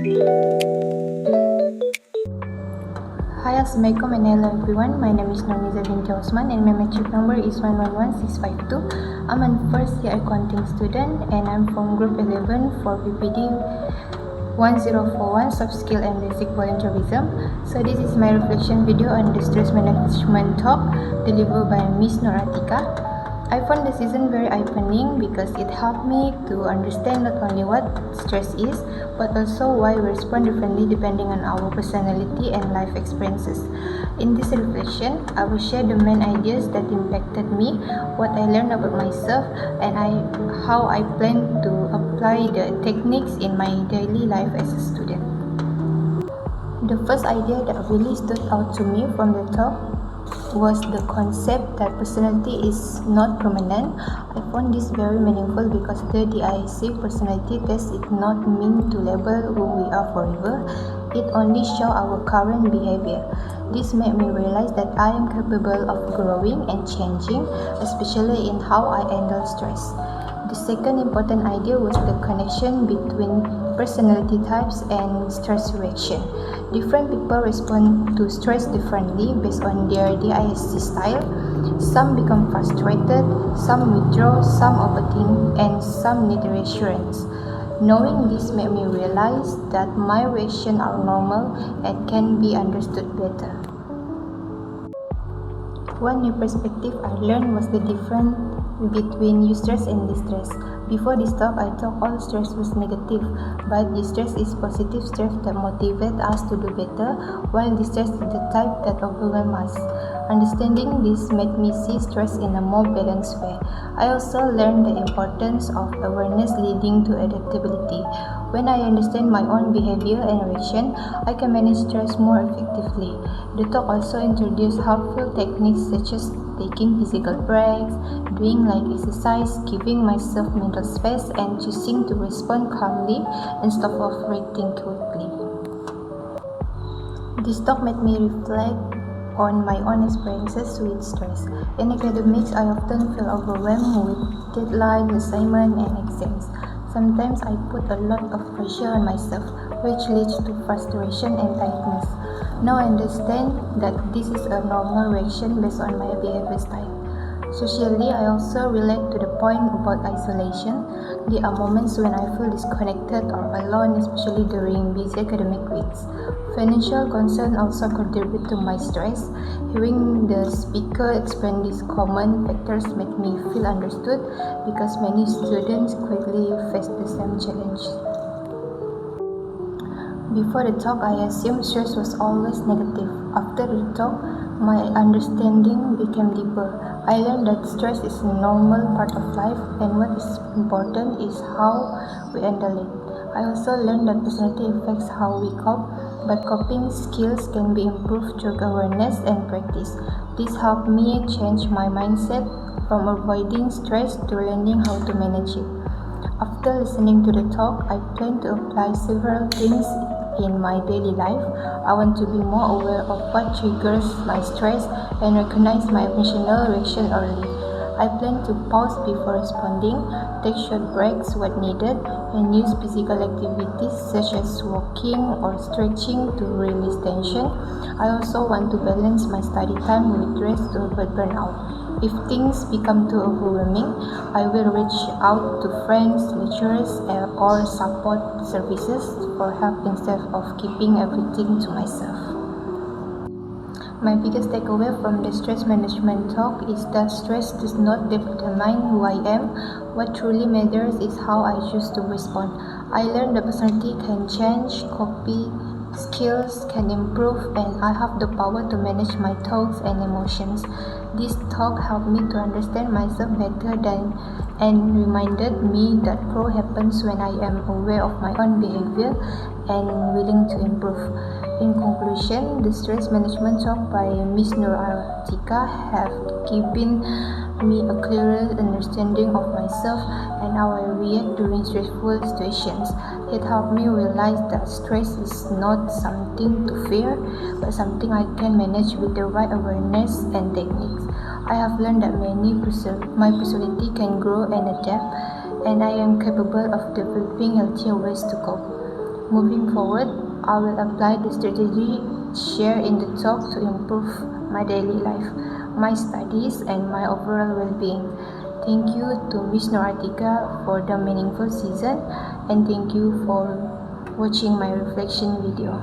Hi, Assalamualaikum and hello everyone. My name is Noniza binti Osman and my metric number is 111652. I'm a first year accounting student and I'm from group 11 for PPD1041 soft skill and basic volunteerism. So this is my reflection video on the stress management talk delivered by Miss Noratika. I found the season very eye-opening because it helped me to understand not only what stress is, but also why we respond differently depending on our personality and life experiences. In this reflection, I will share the main ideas that impacted me, what I learned about myself, and how I plan to apply the techniques in my daily life as a student. The first idea that really stood out to me from the talk was the concept that personality is not permanent. I found this very meaningful because the DISC personality test is not meant to label who we are forever. It only shows our current behavior. This made me realize that I am capable of growing and changing, especially in how I handle stress. The second important idea was the connection between personality types and stress reaction. Different people respond to stress differently based on their DISC style. Some become frustrated, some withdraw, some overthink, and some need reassurance. Knowing this made me realize that my reactions are normal and can be understood better. One new perspective I learned was the difference between eustress and distress. Before this talk, I thought all stress was negative, but eustress is positive stress that motivates us to do better, while distress is the type that overwhelms us. Understanding this made me see stress in a more balanced way. I also learned the importance of awareness leading to adaptability. When I understand my own behavior and reaction, I can manage stress more effectively. The talk also introduced helpful techniques such as taking physical breaks, doing light exercise, giving myself mental space, and choosing to respond calmly instead of reacting quickly. This talk made me reflect on my own experiences with stress. In academics, I often feel overwhelmed with deadlines, assignments, and exams. Sometimes I put a lot of pressure on myself, which leads to frustration and tiredness. Now I understand that this is a normal reaction based on my behavior style. Socially, I also relate to the point about isolation. There are moments when I feel disconnected or alone, especially during busy academic weeks. Financial concerns also contribute to my stress. Hearing the speaker explain these common factors made me feel understood because many students quickly face the same challenge. Before the talk, I assumed stress was always negative. After the talk, my understanding became deeper. I learned that stress is a normal part of life and what is important is how we handle it. I also learned that personality affects how we cope, but coping skills can be improved through awareness and practice. This helped me change my mindset from avoiding stress to learning how to manage it. After listening to the talk, I plan to apply several things in my daily life. I want to be more aware of what triggers my stress and recognize my emotional reaction early. I plan to pause before responding, take short breaks when needed, and use physical activities such as walking or stretching to release tension. I also want to balance my study time with rest to avoid burnout. If things become too overwhelming, I will reach out to friends, lecturers, or support services for help instead of keeping everything to myself. My biggest takeaway from the stress management talk is that stress does not determine who I am. What truly matters is how I choose to respond. I learned that personality can change, coping skills can improve, and I have the power to manage my thoughts and emotions. This talk helped me to understand myself better and reminded me that growth happens when I am aware of my own behavior and willing to improve. In conclusion, the stress management talk by Miss Noratika have given me a clearer understanding of myself and how I react during stressful situations. It helped me realize that stress is not something to fear, but something I can manage with the right awareness and techniques. I have learned that my personality can grow and adapt, and I am capable of developing healthier ways to cope. Moving forward, I will apply the strategy shared in the talk to improve my daily life, my studies, and my overall well-being. Thank you to Ms. Noratika for the meaningful season, and thank you for watching my reflection video.